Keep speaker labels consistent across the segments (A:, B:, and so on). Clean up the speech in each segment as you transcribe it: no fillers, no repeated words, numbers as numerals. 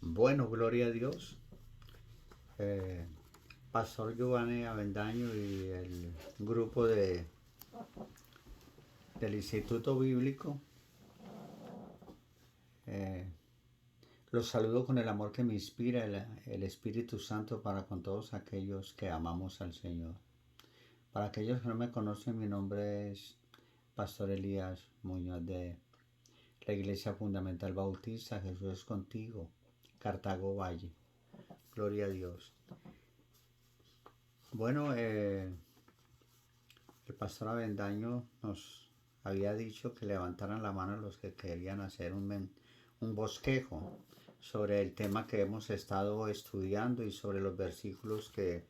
A: Bueno, gloria a Dios. Eh, Pastor Giovanni Avendaño y el grupo del Instituto Bíblico. eh, los saludo con el amor que me inspira el Espíritu Santo para con todos aquellos que amamos al Señor. Para aquellos que no me conocen, mi nombre es Pastor Elías Muñoz de la Iglesia Fundamental Bautista. Jesús es contigo, Cartago Valle. Gloria a Dios. Bueno, el pastor Avendaño nos había dicho que levantaran la mano los que querían hacer un bosquejo sobre el tema que hemos estado estudiando y sobre los versículos que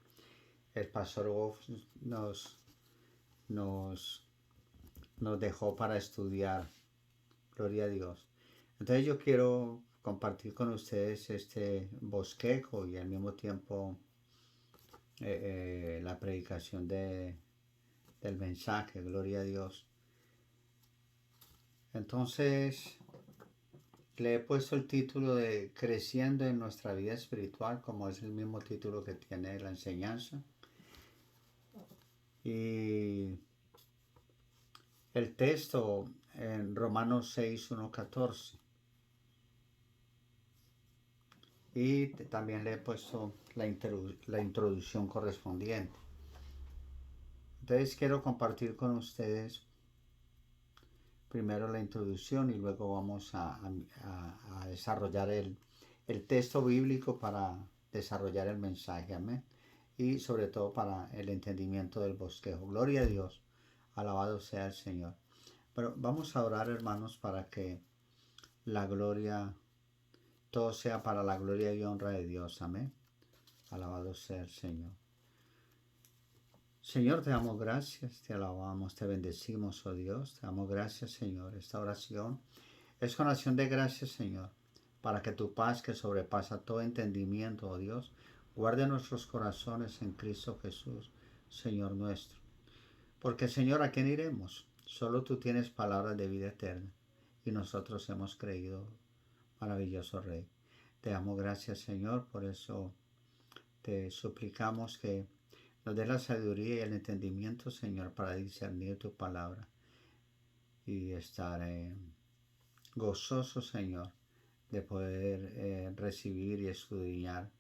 A: el pastor Wolf nos, nos dejó para estudiar. Gloria a Dios. Entonces yo quiero compartir con ustedes este bosquejo y al mismo tiempo la predicación del mensaje. Gloria a Dios. Entonces, le he puesto el título de Creciendo en nuestra vida espiritual, como es el mismo título que tiene la enseñanza. Y el texto en Romanos 6, 1, 14. Y también le he puesto la introducción correspondiente. Entonces quiero compartir con ustedes primero la introducción y luego vamos a desarrollar el texto bíblico para desarrollar el mensaje. Amén. Y sobre todo para el entendimiento del bosquejo. Gloria a Dios. Alabado sea el Señor. Pero vamos a orar, hermanos, para que la gloria, todo sea para la gloria y honra de Dios. Amén. Alabado sea el Señor. Señor, te damos gracias, te alabamos, te bendecimos, oh Dios. Te damos gracias, Señor. Esta oración es con acción de gracias, Señor, para que tu paz, que sobrepasa todo entendimiento, oh Dios, guarde nuestros corazones en Cristo Jesús, Señor nuestro. Porque, Señor, ¿a quién iremos? Solo tú tienes palabras de vida eterna y nosotros hemos creído, maravilloso Rey. Te damos gracias, Señor, por eso te suplicamos que nos dé la sabiduría y el entendimiento, Señor, para discernir tu palabra y estar gozoso, Señor, de poder recibir y escudriñar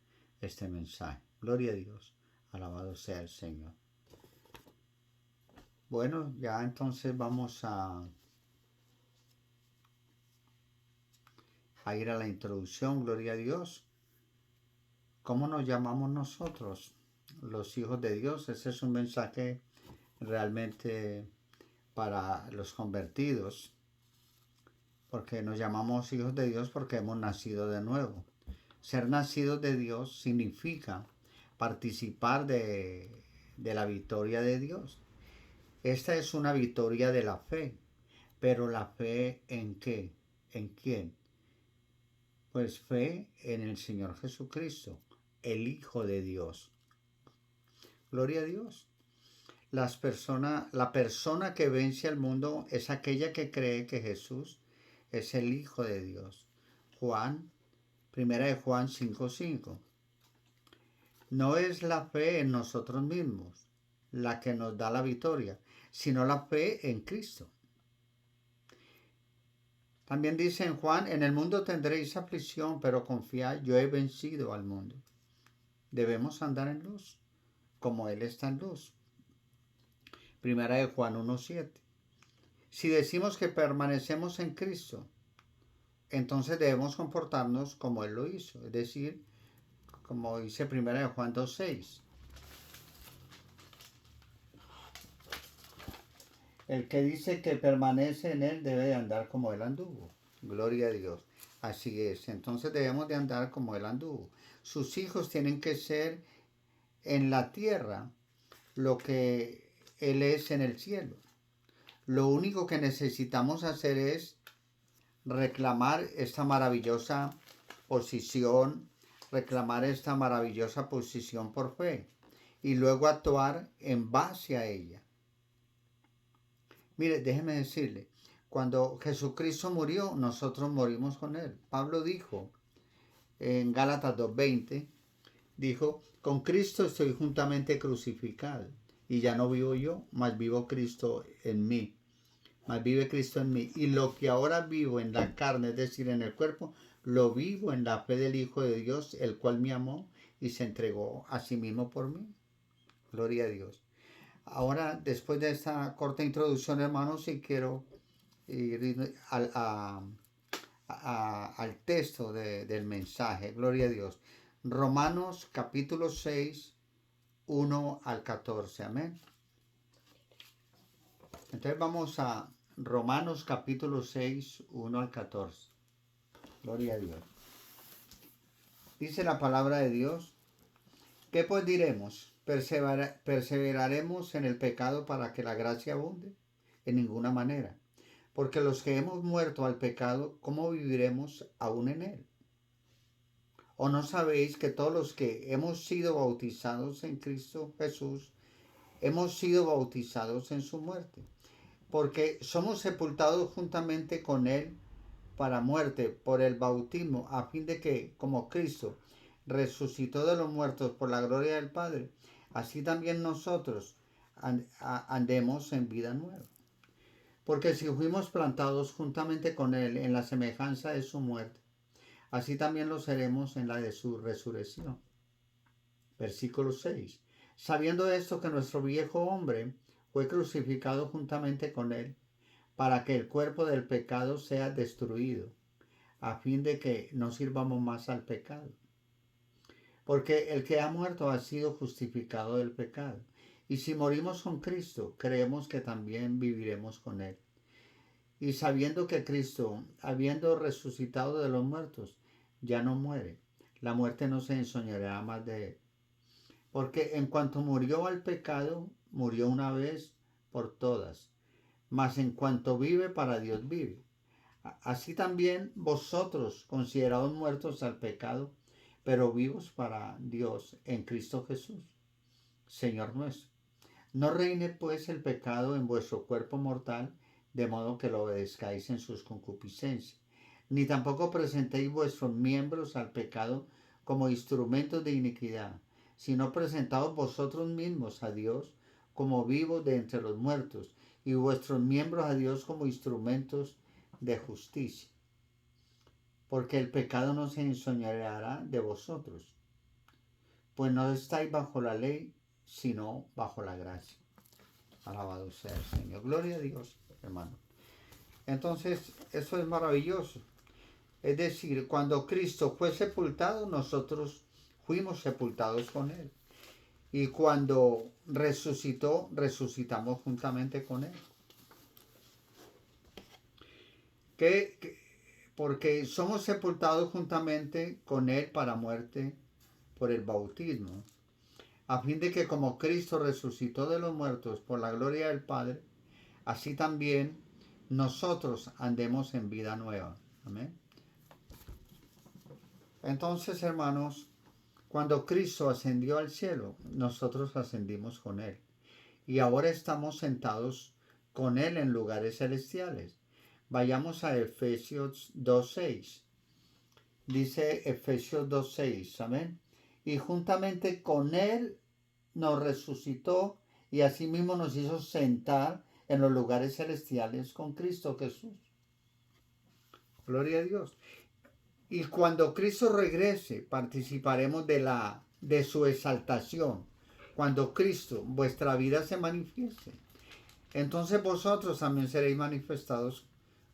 A: este mensaje. Gloria a Dios. Alabado sea el Señor. Bueno, ya entonces vamos a ir a la introducción. Gloria a Dios. ¿Cómo nos llamamos nosotros? Los hijos de Dios. Ese es un mensaje realmente para los convertidos, porque nos llamamos hijos de Dios porque hemos nacido de nuevo. Ser nacidos de Dios significa participar de la victoria de Dios. Esta es una victoria de la fe, pero ¿la fe en qué? ¿En quién? Pues fe en el Señor Jesucristo, el Hijo de Dios. Gloria a Dios. La persona que vence al mundo es aquella que cree que Jesús es el Hijo de Dios. Primera de Juan 5:5. No es la fe en nosotros mismos la que nos da la victoria, sino la fe en Cristo. También dice en Juan, en el mundo tendréis aflicción, pero confiad, yo he vencido al mundo. Debemos andar en luz, como Él está en luz. Primera de Juan 1:7. Si decimos que permanecemos en Cristo, entonces debemos comportarnos como Él lo hizo, es decir, como dice Primera de Juan 2:6. El que dice que permanece en Él debe de andar como Él anduvo. Gloria a Dios. Así es. Entonces debemos de andar como Él anduvo. Sus hijos tienen que ser en la tierra lo que Él es en el cielo. Lo único que necesitamos hacer es reclamar esta maravillosa posición, por fe y luego actuar en base a ella. Mire, déjeme decirle, cuando Jesucristo murió, nosotros morimos con Él. Pablo dijo en Gálatas 2:20, dijo, con Cristo estoy juntamente crucificado, y ya no vivo yo, mas vivo Cristo en mí. Mas vive Cristo en mí. Y lo que ahora vivo en la carne, es decir, en el cuerpo, lo vivo en la fe del Hijo de Dios, el cual me amó y se entregó a sí mismo por mí. Gloria a Dios. Ahora, después de esta corta introducción, hermanos, sí quiero ir al texto del mensaje. Gloria a Dios. Romanos capítulo 6, 1 al 14. Amén. Entonces vamos a Romanos capítulo 6, 1 al 14. Gloria a Dios. Dice la palabra de Dios. ¿Qué pues diremos? ¿Perseveraremos en el pecado para que la gracia abunde? En ninguna manera. Porque los que hemos muerto al pecado, ¿cómo viviremos aún en él? ¿O no sabéis que todos los que hemos sido bautizados en Cristo Jesús, hemos sido bautizados en su muerte? Porque somos sepultados juntamente con él para muerte por el bautismo, a fin de que, como Cristo resucitó de los muertos por la gloria del Padre, así también nosotros andemos en vida nueva. Porque si fuimos plantados juntamente con él en la semejanza de su muerte, así también lo seremos en la de su resurrección. Versículo 6. Sabiendo esto, que nuestro viejo hombre fue crucificado juntamente con él, para que el cuerpo del pecado sea destruido, a fin de que no sirvamos más al pecado. Porque el que ha muerto ha sido justificado del pecado. Y si morimos con Cristo, creemos que también viviremos con él. Y sabiendo que Cristo, habiendo resucitado de los muertos, ya no muere, la muerte no se enseñoreará más de él. Porque en cuanto murió al pecado, murió una vez por todas. Mas en cuanto vive, para Dios vive. Así también vosotros, considerados muertos al pecado, pero vivos para Dios en Cristo Jesús, Señor nuestro. No reine pues el pecado en vuestro cuerpo mortal, de modo que lo obedezcáis en sus concupiscencias. Ni tampoco presentéis vuestros miembros al pecado como instrumentos de iniquidad, sino presentaos vosotros mismos a Dios como vivos de entre los muertos, y vuestros miembros a Dios como instrumentos de justicia. Porque el pecado no se enseñoreará de vosotros, pues no estáis bajo la ley, sino bajo la gracia. Alabado sea el Señor. Gloria a Dios, hermano. Entonces, eso es maravilloso. Es decir, cuando Cristo fue sepultado, nosotros fuimos sepultados con Él. Y cuando resucitó, resucitamos juntamente con Él. Porque somos sepultados juntamente con Él para muerte por el bautismo, a fin de que como Cristo resucitó de los muertos por la gloria del Padre, así también nosotros andemos en vida nueva. Amén. Entonces, hermanos, cuando Cristo ascendió al cielo, nosotros ascendimos con Él. Y ahora estamos sentados con Él en lugares celestiales. Vayamos a Efesios 2:6. Dice Efesios 2:6. Amén. Y juntamente con Él nos resucitó y asimismo nos hizo sentar en los lugares celestiales con Cristo Jesús. Gloria a Dios. Y cuando Cristo regrese, participaremos de su exaltación. Cuando Cristo, vuestra vida, se manifieste, entonces vosotros también seréis manifestados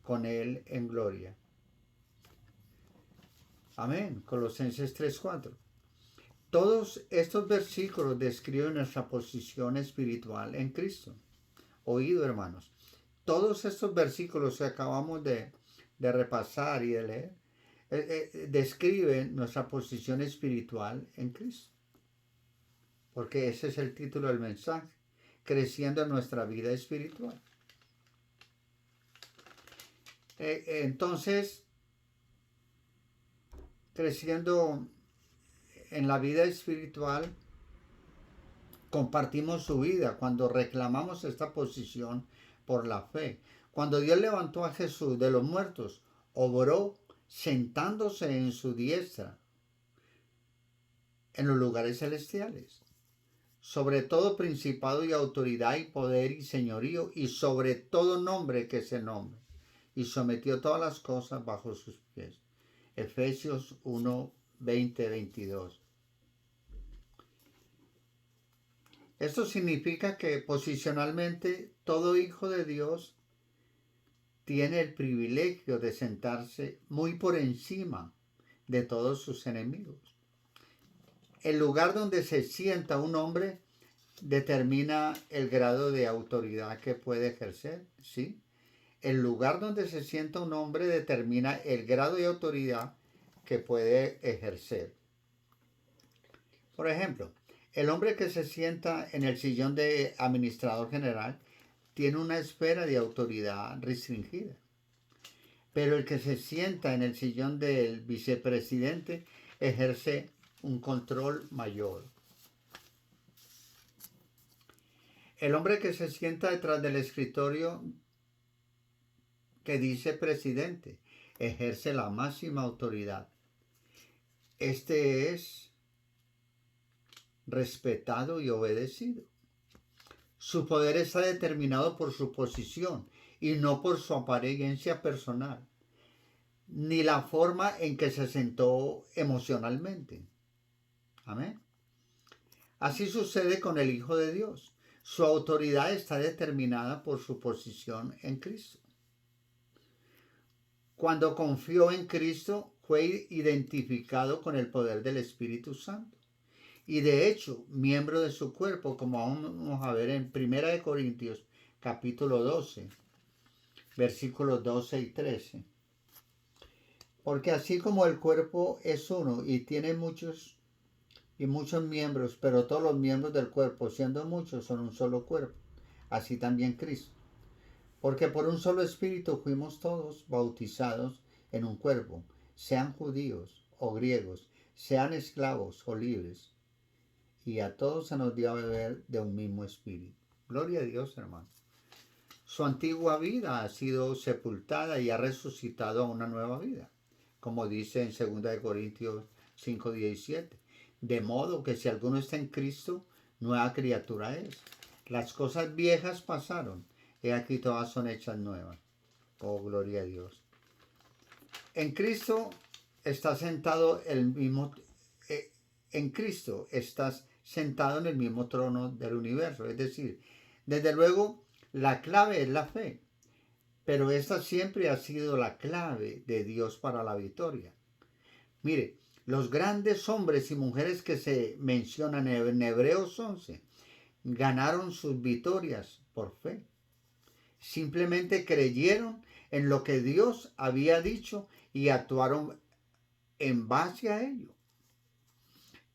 A: con Él en gloria. Amén. Colosenses 3:4. Todos estos versículos describen nuestra posición espiritual en Cristo. Oído, hermanos. Todos estos versículos que acabamos de repasar y de leer describen nuestra posición espiritual en Cristo. Porque ese es el título del mensaje. Creciendo en nuestra vida espiritual. Entonces, creciendo en la vida espiritual, compartimos su vida cuando reclamamos esta posición por la fe. Cuando Dios levantó a Jesús de los muertos, obró sentándose en su diestra. en los lugares celestiales, sobre todo principado y autoridad y poder y señorío, y sobre todo nombre que se nombre, y sometió todas las cosas bajo sus pies. Efesios 1, 20, 22. Esto significa que posicionalmente todo hijo de Dios tiene el privilegio de sentarse muy por encima de todos sus enemigos. El lugar donde se sienta un hombre determina el grado de autoridad que puede ejercer, ¿sí? El lugar donde se sienta un hombre determina el grado de autoridad que puede ejercer. Por ejemplo, el hombre que se sienta en el sillón de administrador general tiene una esfera de autoridad restringida. Pero el que se sienta en el sillón del vicepresidente ejerce un control mayor. El hombre que se sienta detrás del escritorio que dice presidente ejerce la máxima autoridad. Este es respetado y obedecido. Su poder está determinado por su posición y no por su apariencia personal, ni la forma en que se sentó emocionalmente. Amén. Así sucede con el Hijo de Dios. Su autoridad está determinada por su posición en Cristo. Cuando confió en Cristo, fue identificado con el poder del Espíritu Santo. Y de hecho, miembro de su cuerpo, como vamos a ver en 1 Corintios capítulo 12, versículos 12 y 13. Porque así como el cuerpo es uno y tiene muchos miembros, pero todos los miembros del cuerpo, siendo muchos, son un solo cuerpo, así también Cristo. Porque por un solo espíritu fuimos todos bautizados en un cuerpo, sean judíos o griegos, sean esclavos o libres, y a todos se nos dio a beber de un mismo espíritu. Gloria a Dios, hermano. Su antigua vida ha sido sepultada y ha resucitado a una nueva vida, como dice en 2 Corintios 5:17. De modo que si alguno está en Cristo, nueva criatura es. Las cosas viejas pasaron, y aquí todas son hechas nuevas. Oh, gloria a Dios. En Cristo estás sentado en Cristo estás sentado en el mismo trono del universo. Es decir, desde luego, la clave es la fe, pero esta siempre ha sido la clave de Dios para la victoria. Mire, los grandes hombres y mujeres que se mencionan en Hebreos 11 ganaron sus victorias por fe. Simplemente creyeron en lo que Dios había dicho y actuaron en base a ello.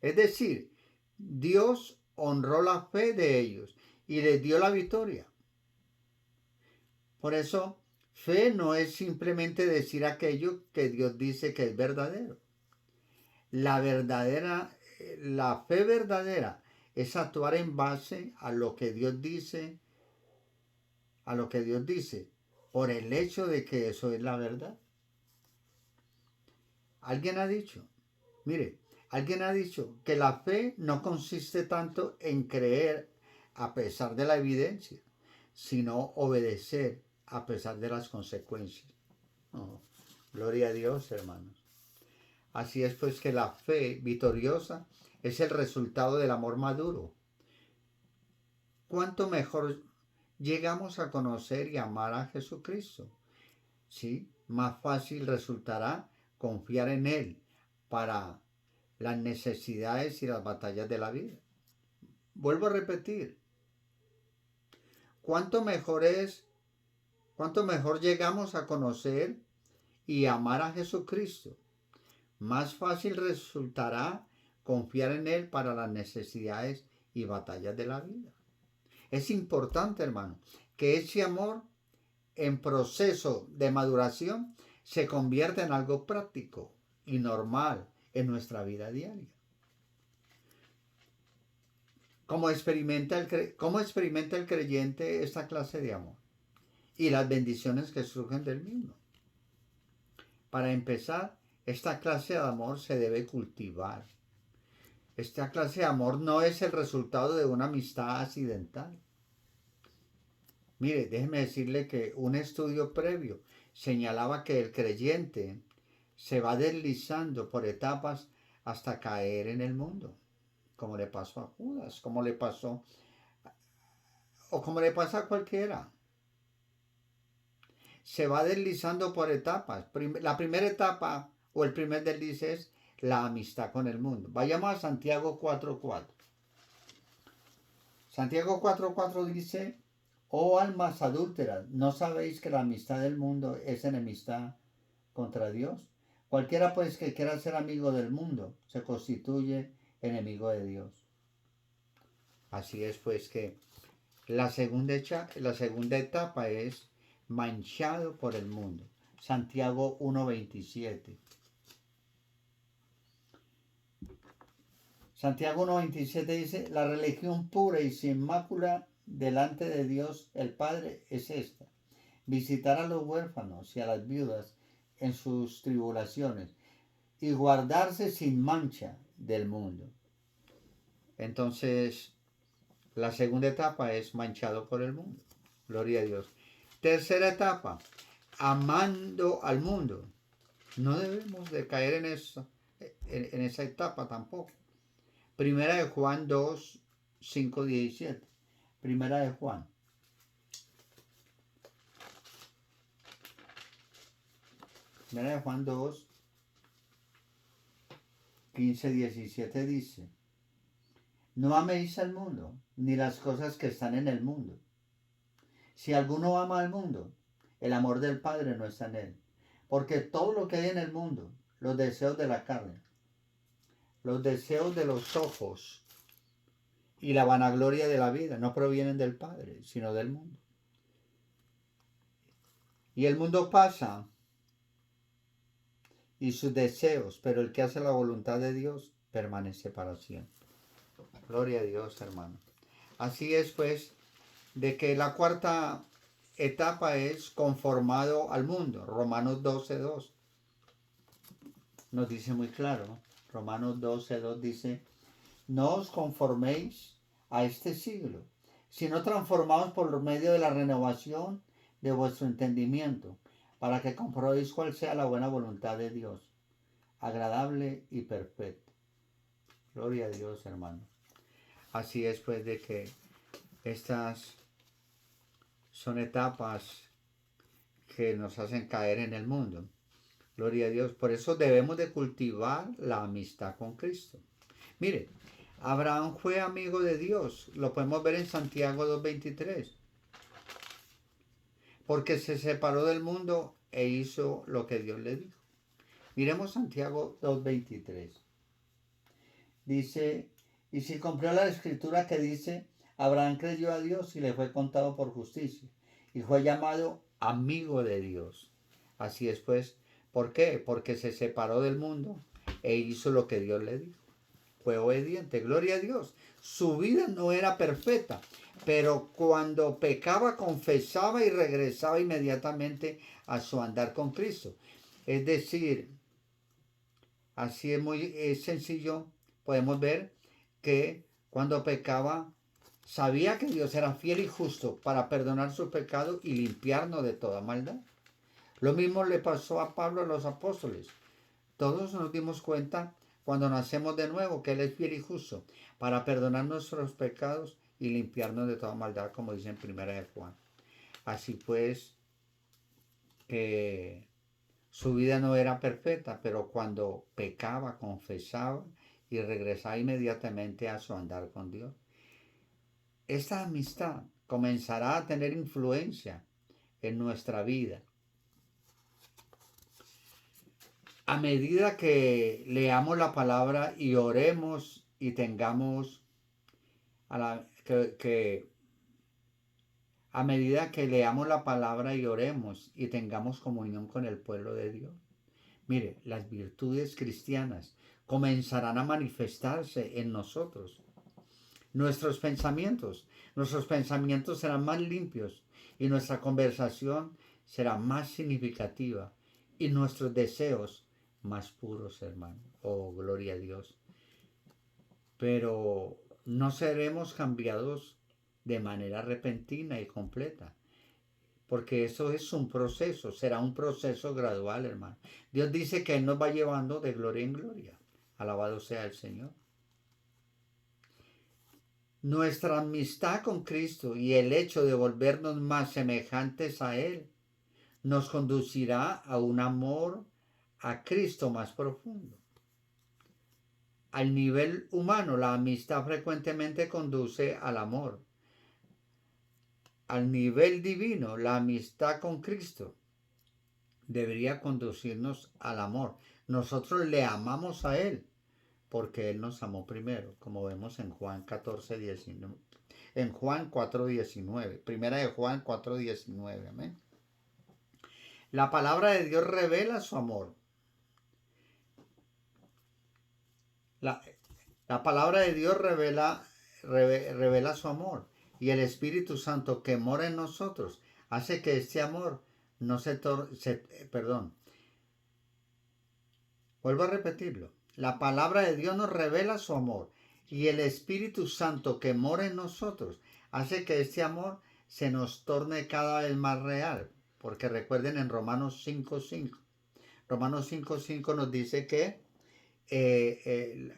A: Es decir, Dios honró la fe de ellos y les dio la victoria. Por eso, fe no es simplemente decir aquello que Dios dice que es verdadero. La fe verdadera es actuar en base a lo que Dios dice, por el hecho de que eso es la verdad. Alguien ha dicho que la fe no consiste tanto en creer a pesar de la evidencia, sino obedecer a pesar de las consecuencias. Oh, gloria a Dios, hermanos. Así es pues que la fe victoriosa es el resultado del amor maduro. ¿Cuánto mejor llegamos a conocer y amar a Jesucristo? Sí, más fácil resultará confiar en Él para las necesidades y las batallas de la vida. Vuelvo a repetir, cuánto mejor llegamos a conocer y amar a Jesucristo, más fácil resultará confiar en Él para las necesidades y batallas de la vida. Es importante, hermano, que ese amor en proceso de maduración se convierta en algo práctico y normal en nuestra vida diaria. ¿Cómo experimenta el creyente esta clase de amor y las bendiciones que surgen del mismo? Para empezar, esta clase de amor se debe cultivar. Esta clase de amor no es el resultado de una amistad accidental. Mire, déjeme decirle que un estudio previo señalaba que el creyente se va deslizando por etapas hasta caer en el mundo, como le pasó a Judas, como le pasó o como le pasa a cualquiera. Se va deslizando por etapas. La primera etapa o el primer desliz es la amistad con el mundo. Vayamos a Santiago 4:4. Santiago 4:4 dice: oh almas adúlteras, ¿no sabéis que la amistad del mundo es enemistad contra Dios? Cualquiera pues que quiera ser amigo del mundo se constituye enemigo de Dios. Así es pues que la segunda etapa es manchado por el mundo. Santiago 1:27. Santiago 1:27 dice: la religión pura y sin mácula delante de Dios el Padre es esta: visitar a los huérfanos y a las viudas en sus tribulaciones y guardarse sin mancha del mundo. Entonces, la segunda etapa es manchado por el mundo. Gloria a Dios. Tercera etapa, amando al mundo. No debemos de caer en esa etapa tampoco. Primera de Juan 2, 5, 17. Primera de Juan. Primera de Juan 2, 15, 17 dice: no améis al mundo, ni las cosas que están en el mundo. Si alguno ama al mundo, el amor del Padre no está en él. Porque todo lo que hay en el mundo, los deseos de la carne, los deseos de los ojos y la vanagloria de la vida, no provienen del Padre, sino del mundo. Y el mundo pasa y sus deseos, pero el que hace la voluntad de Dios permanece para siempre. Gloria a Dios, hermano. Así es, pues, de que la cuarta etapa es conformado al mundo. Romanos 12:2 nos dice muy claro, ¿no? Romanos 12:2 dice: no os conforméis a este siglo, sino transformaos por medio de la renovación de vuestro entendimiento, para que comprobéis cuál sea la buena voluntad de Dios, agradable y perfecta. Gloria a Dios, hermano. Así es, pues, de que estas son etapas que nos hacen caer en el mundo. Gloria a Dios. Por eso debemos de cultivar la amistad con Cristo. Mire, Abraham fue amigo de Dios. Lo podemos ver en Santiago 2:23. Porque se separó del mundo e hizo lo que Dios le dijo. Miremos Santiago 2:23. Dice: y si cumplió la escritura que dice: Abraham creyó a Dios y le fue contado por justicia, y fue llamado amigo de Dios. Así es, pues. ¿Por qué? Porque se separó del mundo e hizo lo que Dios le dijo. Fue obediente, gloria a Dios. Su vida no era perfecta, pero cuando pecaba confesaba y regresaba inmediatamente a su andar con Cristo. Es decir, así es sencillo, podemos ver que cuando pecaba sabía que Dios era fiel y justo para perdonar su pecado y limpiarnos de toda maldad. Lo mismo le pasó a Pablo a los apóstoles. Todos nos dimos cuenta cuando nacemos de nuevo que Él es fiel y justo para perdonar nuestros pecados y limpiarnos de toda maldad, como dice en Primera de Juan. Así pues, su vida no era perfecta, pero cuando pecaba, confesaba y regresaba inmediatamente a su andar con Dios. Esta amistad comenzará a tener influencia en nuestra vida a medida que leamos la palabra y oremos y tengamos a medida que leamos la palabra y oremos y tengamos comunión con el pueblo de Dios. Mire, las virtudes cristianas comenzarán a manifestarse en nosotros. Nuestros pensamientos serán más limpios y nuestra conversación será más significativa y nuestros deseos más puros, hermano. Oh, gloria a Dios. pero no seremos cambiados de manera repentina y completa, porque eso es un proceso, será un proceso gradual, hermano. Dios dice que Él nos va llevando de gloria en gloria. Alabado sea el Señor. Nuestra amistad con Cristo y el hecho de volvernos más semejantes a Él nos conducirá a un amor a Cristo más profundo. Al nivel humano, la amistad frecuentemente conduce al amor. Al nivel divino, la amistad con Cristo debería conducirnos al amor. Nosotros le amamos a Él porque Él nos amó primero, como vemos en Juan 14:19. En Juan 4:19. Primera de Juan 4:19. Amén. La palabra de Dios revela su amor. La palabra de Dios revela su amor. Y el Espíritu Santo que mora en nosotros hace que este amor no perdón. Vuelvo a repetirlo. La palabra de Dios nos revela su amor. Y el Espíritu Santo que mora en nosotros hace que este amor se nos torne cada vez más real. Porque recuerden en Romanos 5:5. Romanos 5:5 nos dice que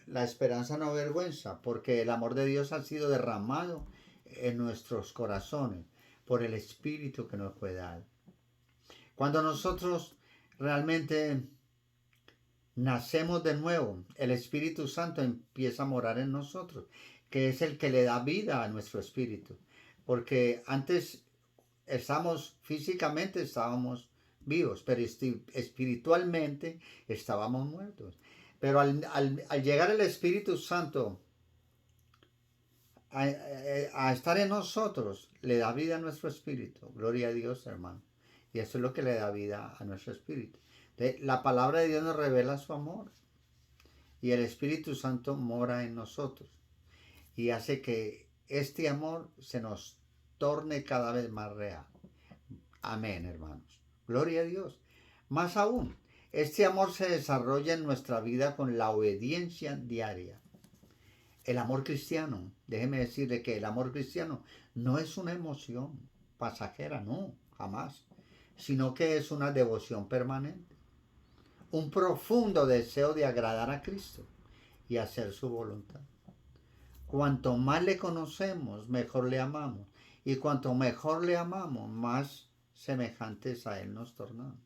A: la esperanza no avergüenza, porque el amor de Dios ha sido derramado en nuestros corazones por el Espíritu que nos fue dado. Cuando nosotros realmente nacemos de nuevo, el Espíritu Santo empieza a morar en nosotros, que es el que le da vida a nuestro espíritu. Porque antes físicamente estábamos vivos, pero espiritualmente estábamos muertos. Pero al llegar el Espíritu Santo a estar en nosotros, le da vida a nuestro espíritu. Gloria a Dios, hermano. Y eso es lo que le da vida a nuestro espíritu. Entonces, la palabra de Dios nos revela su amor. Y el Espíritu Santo mora en nosotros. Y hace que este amor se nos torne cada vez más real. Amén, hermanos. Gloria a Dios. Más aún, este amor se desarrolla en nuestra vida con la obediencia diaria. El amor cristiano, déjeme decirle que el amor cristiano no es una emoción pasajera, no, jamás, sino que es una devoción permanente, un profundo deseo de agradar a Cristo y hacer su voluntad. Cuanto más le conocemos, mejor le amamos, y cuanto mejor le amamos, más semejantes a Él nos tornamos,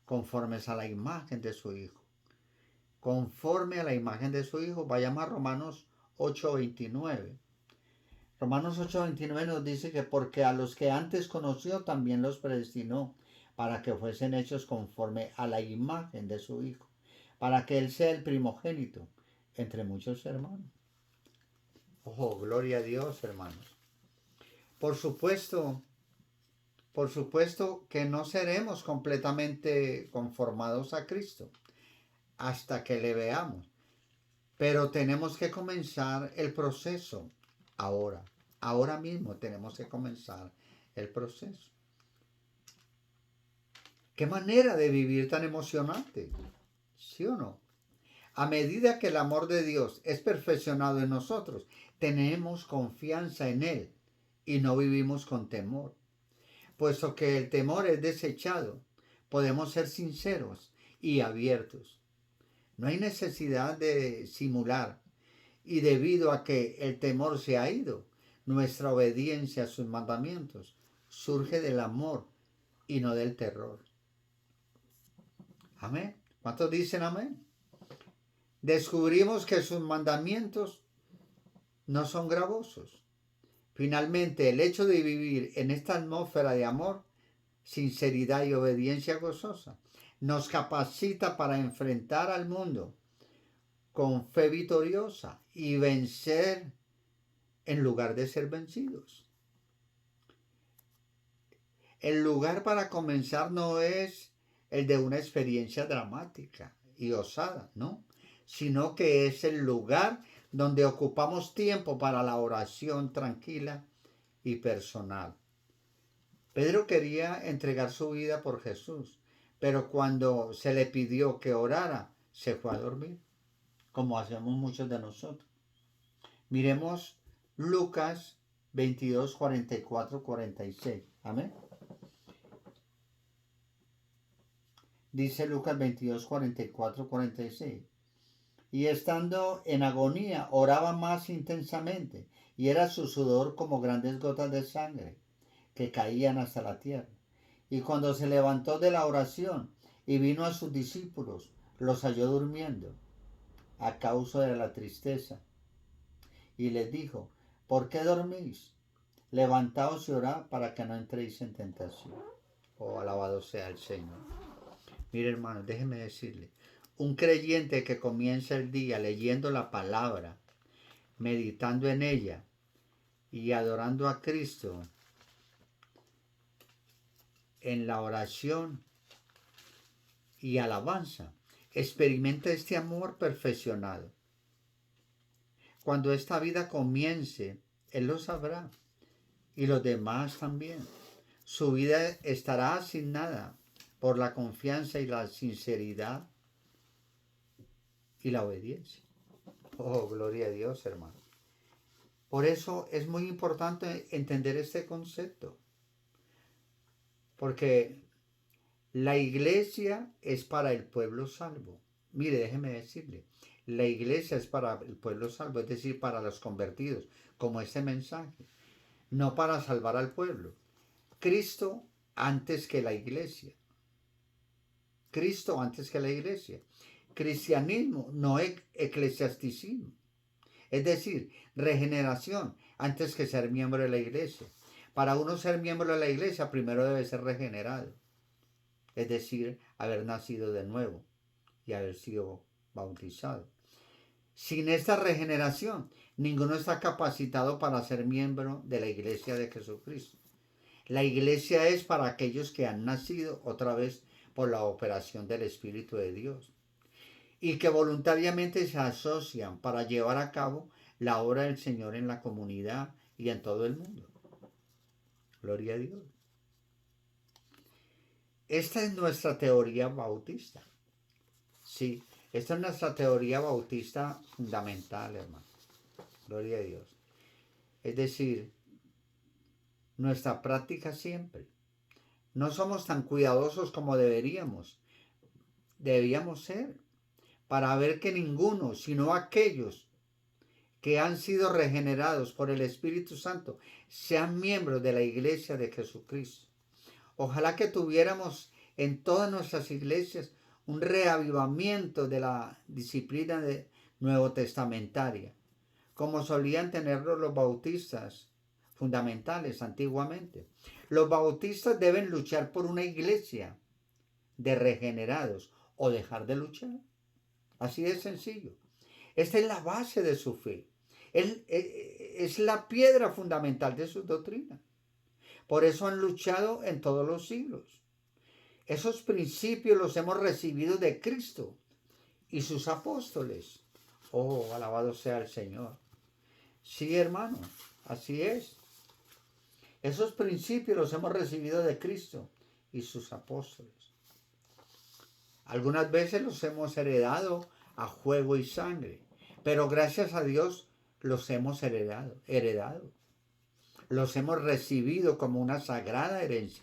A: conformes a la imagen de su Hijo. Conforme a la imagen de su Hijo, vayamos a Romanos 8:29. Romanos 8:29 nos dice que porque a los que antes conoció también los predestinó para que fuesen hechos conforme a la imagen de su Hijo, para que Él sea el primogénito entre muchos hermanos. Ojo, gloria a Dios, hermanos. Por supuesto que no seremos completamente conformados a Cristo hasta que le veamos. Pero tenemos que comenzar el proceso ahora. Ahora mismo tenemos que comenzar el proceso. ¿Qué manera de vivir tan emocionante? ¿Sí o no? A medida que el amor de Dios es perfeccionado en nosotros, tenemos confianza en Él y no vivimos con temor. Puesto que el temor es desechado, podemos ser sinceros y abiertos. No hay necesidad de simular. Y debido a que el temor se ha ido, nuestra obediencia a sus mandamientos surge del amor y no del terror. Amén. ¿Cuántos dicen amén? Descubrimos que sus mandamientos no son gravosos. Finalmente, el hecho de vivir en esta atmósfera de amor, sinceridad y obediencia gozosa nos capacita para enfrentar al mundo con fe victoriosa y vencer en lugar de ser vencidos. El lugar para comenzar no es el de una experiencia dramática y osada, ¿no? Sino que es el lugar donde ocupamos tiempo para la oración tranquila y personal. Pedro quería entregar su vida por Jesús, pero cuando se le pidió que orara, se fue a dormir, como hacemos muchos de nosotros. Miremos Lucas 22, 44, 46. Amén. Dice Lucas 22, 44, 46. Y estando en agonía, oraba más intensamente, y era su sudor como grandes gotas de sangre que caían hasta la tierra. Y cuando se levantó de la oración y vino a sus discípulos, los halló durmiendo a causa de la tristeza. Y les dijo, ¿por qué dormís? Levantaos y orad para que no entréis en tentación. Oh, alabado sea el Señor. Mire, hermano, déjeme decirle, un creyente que comienza el día leyendo la palabra, meditando en ella y adorando a Cristo en la oración y alabanza, experimenta este amor perfeccionado. Cuando esta vida comience, Él lo sabrá y los demás también. Su vida estará asignada por la confianza y la sinceridad y la obediencia. Oh, gloria a Dios, hermano. Por eso es muy importante entender este concepto. Porque la iglesia es para el pueblo salvo. Mire, déjeme decirle, la iglesia es para el pueblo salvo, es decir, para los convertidos, como este mensaje, no para salvar al pueblo. Cristo antes que la iglesia. Cristo antes que la iglesia. Cristianismo, no eclesiasticismo. Es decir, regeneración antes que ser miembro de la iglesia. Para uno ser miembro de la iglesia, primero debe ser regenerado. Es decir, haber nacido de nuevo y haber sido bautizado. Sin esta regeneración, ninguno está capacitado para ser miembro de la iglesia de Jesucristo. La iglesia es para aquellos que han nacido otra vez por la operación del Espíritu de Dios y que voluntariamente se asocian para llevar a cabo la obra del Señor en la comunidad y en todo el mundo. Gloria a Dios. Esta es nuestra teoría bautista. Sí, esta es nuestra teoría bautista fundamental, hermano. Gloria a Dios. Es decir, nuestra práctica siempre. No somos tan cuidadosos como deberíamos ser, para ver que ninguno, sino aquellos que han sido regenerados por el Espíritu Santo, sean miembros de la iglesia de Jesucristo. Ojalá que tuviéramos en todas nuestras iglesias un reavivamiento de la disciplina nuevo testamentaria, como solían tenerlo los bautistas fundamentales antiguamente. Los bautistas deben luchar por una iglesia de regenerados o dejar de luchar. Así de sencillo. Esta es la base de su fe. Es la piedra fundamental de su doctrina. Por eso han luchado en todos los siglos. Esos principios los hemos recibido de Cristo y sus apóstoles. Oh, alabado sea el Señor. Sí, hermano, así es. Esos principios los hemos recibido de Cristo y sus apóstoles. Algunas veces los hemos heredado a fuego y sangre, pero gracias a Dios los hemos heredado. Los hemos recibido como una sagrada herencia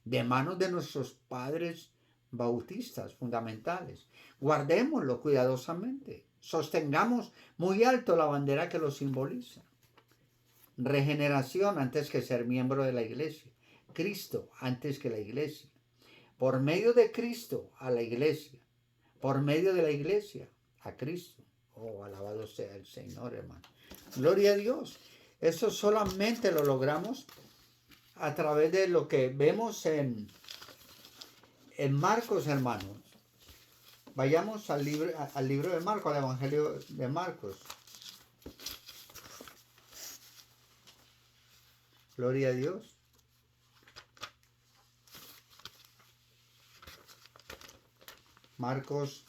A: de manos de nuestros padres bautistas fundamentales. Guardémoslo cuidadosamente. Sostengamos muy alto la bandera que lo simboliza. Regeneración antes que ser miembro de la iglesia. Cristo antes que la iglesia. Por medio de Cristo a la iglesia. Por medio de la iglesia a Cristo. Oh, alabado sea el Señor, hermano. Gloria a Dios. Eso solamente lo logramos a través de lo que vemos en Marcos, hermanos. Vayamos al libro de Marcos, al Evangelio de Marcos. Gloria a Dios. Marcos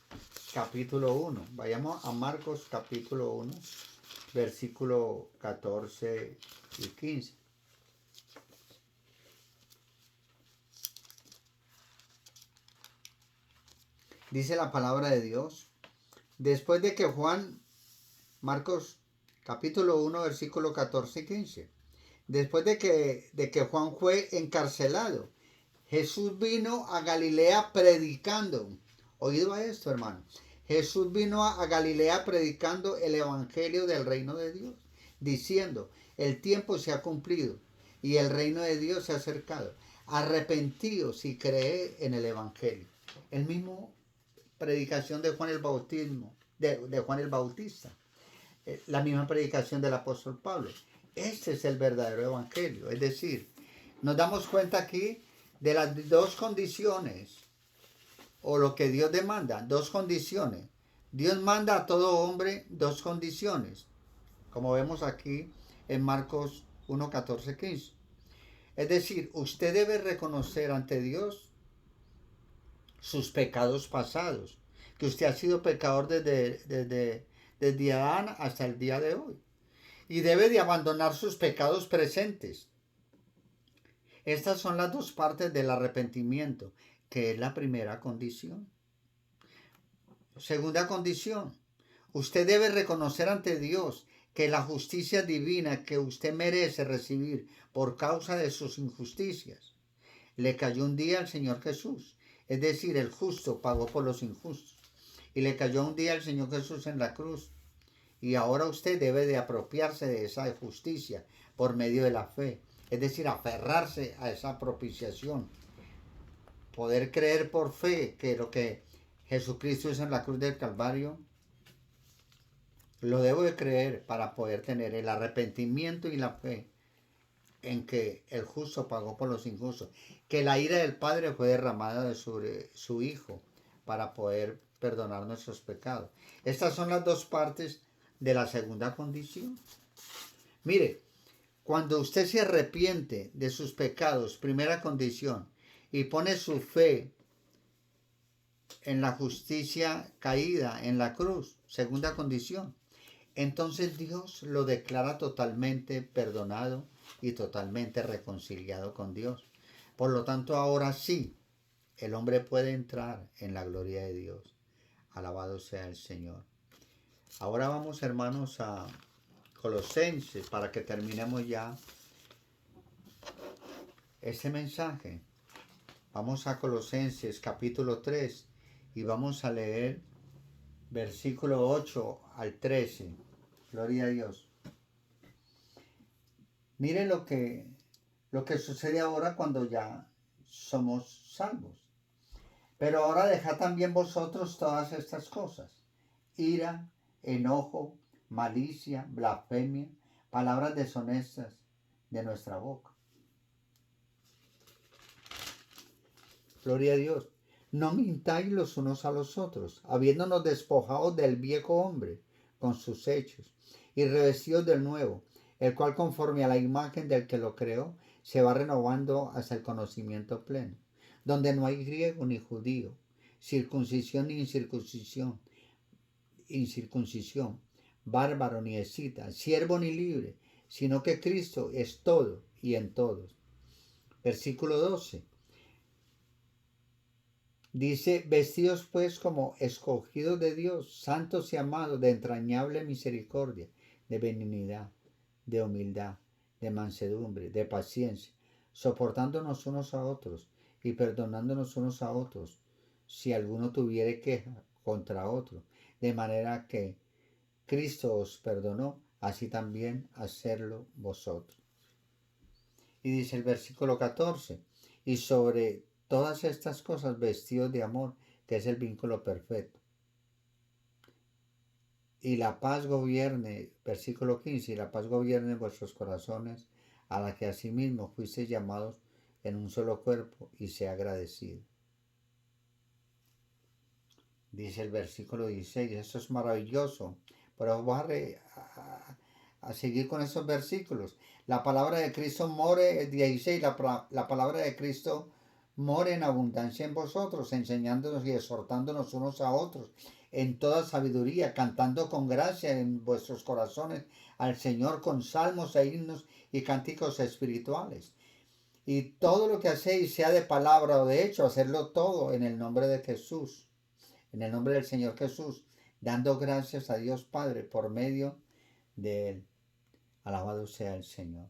A: capítulo 1. Vayamos a Marcos capítulo 1, versículo 14 y 15. Dice la palabra de Dios. Después de que Marcos capítulo 1, versículo 14 y 15. Después de que Juan fue encarcelado, Jesús vino a Galilea predicando. Oído a esto, hermano. Jesús vino a Galilea predicando el evangelio del reino de Dios, diciendo, el tiempo se ha cumplido y el reino de Dios se ha acercado. Arrepentíos y creed en el evangelio. El mismo predicación de Juan el Bautismo, de Juan el Bautista. La misma predicación del apóstol Pablo. Este es el verdadero evangelio. Es decir, nos damos cuenta aquí de las dos condiciones, o lo que Dios demanda, dos condiciones. Dios manda a todo hombre dos condiciones, como vemos aquí en Marcos 1, 14, 15. Es decir, usted debe reconocer ante Dios sus pecados pasados, que usted ha sido pecador desde Adán hasta el día de hoy, y debe de abandonar sus pecados presentes. Estas son las dos partes del arrepentimiento, que es la primera condición. Segunda condición, usted debe reconocer ante Dios que la justicia divina que usted merece recibir por causa de sus injusticias le cayó un día al Señor Jesús. Es decir, el justo pagó por los injustos. Y le cayó un día al Señor Jesús en la cruz. Y ahora usted debe de apropiarse de esa justicia por medio de la fe. Es decir, aferrarse a esa propiciación. Poder creer por fe que lo que Jesucristo hizo en la cruz del Calvario, lo debo de creer para poder tener el arrepentimiento y la fe en que el justo pagó por los injustos, que la ira del Padre fue derramada sobre su Hijo para poder perdonar nuestros pecados. Estas son las dos partes de la segunda condición. Mire, cuando usted se arrepiente de sus pecados, primera condición, y pone su fe en la justicia caída en la cruz, segunda condición, entonces Dios lo declara totalmente perdonado y totalmente reconciliado con Dios. Por lo tanto, ahora sí, el hombre puede entrar en la gloria de Dios. Alabado sea el Señor. Ahora vamos, hermanos, a Colosenses para que terminemos ya este mensaje. Vamos a Colosenses capítulo 3 y vamos a leer versículo 8 al 13. Gloria a Dios. Miren lo que sucede ahora cuando ya somos salvos. Pero ahora dejad también vosotros todas estas cosas: ira, enojo, malicia, blasfemia, palabras deshonestas de nuestra boca. Gloria a Dios. No mintáis los unos a los otros, habiéndonos despojado del viejo hombre con sus hechos, y revestidos del nuevo, el cual conforme a la imagen del que lo creó, se va renovando hasta el conocimiento pleno, donde no hay griego ni judío, circuncisión ni incircuncisión, bárbaro ni escita, siervo ni libre, sino que Cristo es todo y en todos. Versículo 12. Dice, vestidos pues como escogidos de Dios, santos y amados, de entrañable misericordia, de benignidad, de humildad, de mansedumbre, de paciencia, soportándonos unos a otros y perdonándonos unos a otros, si alguno tuviere queja contra otro, de manera que Cristo os perdonó, así también hacerlo vosotros. Y dice el versículo 14, y sobre todas estas cosas vestidos de amor, que es el vínculo perfecto. Y la paz gobierne, versículo 15, y la paz gobierne en vuestros corazones, a la que asimismo fuisteis llamados en un solo cuerpo, y sea agradecido. Dice el versículo 16, eso es maravilloso, pero vamos a seguir con esos versículos. La palabra de Cristo more, 16, la palabra de Cristo more en abundancia en vosotros, enseñándonos y exhortándonos unos a otros en toda sabiduría, cantando con gracia en vuestros corazones al Señor con salmos e himnos y cánticos espirituales. Y todo lo que hacéis, sea de palabra o de hecho, hacerlo todo en el nombre de Jesús, en el nombre del Señor Jesús, dando gracias a Dios Padre por medio de Él. Alabado sea el Señor.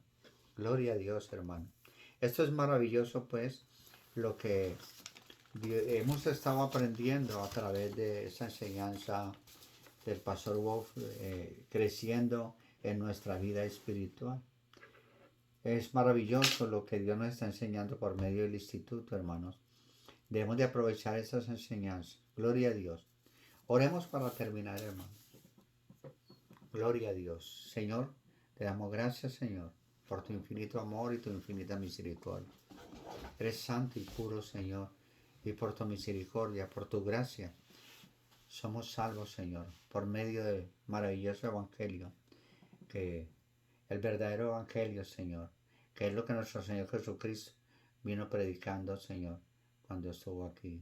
A: Gloria a Dios, hermano. Esto es maravilloso, pues, lo que hemos estado aprendiendo a través de esa enseñanza del Pastor Wolf, creciendo en nuestra vida espiritual. Es maravilloso lo que Dios nos está enseñando por medio del instituto, hermanos. Debemos de aprovechar esas enseñanzas. Gloria a Dios. Oremos para terminar, hermanos. Gloria a Dios. Señor, te damos gracias, Señor, por tu infinito amor y tu infinita misericordia. Eres santo y puro, Señor, y por tu misericordia, por tu gracia, somos salvos, Señor, por medio del maravilloso Evangelio, que el verdadero Evangelio, Señor, que es lo que nuestro Señor Jesucristo vino predicando, Señor, cuando estuvo aquí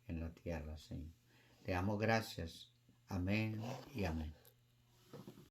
A: en la tierra, Señor. Te damos gracias. Amén y amén.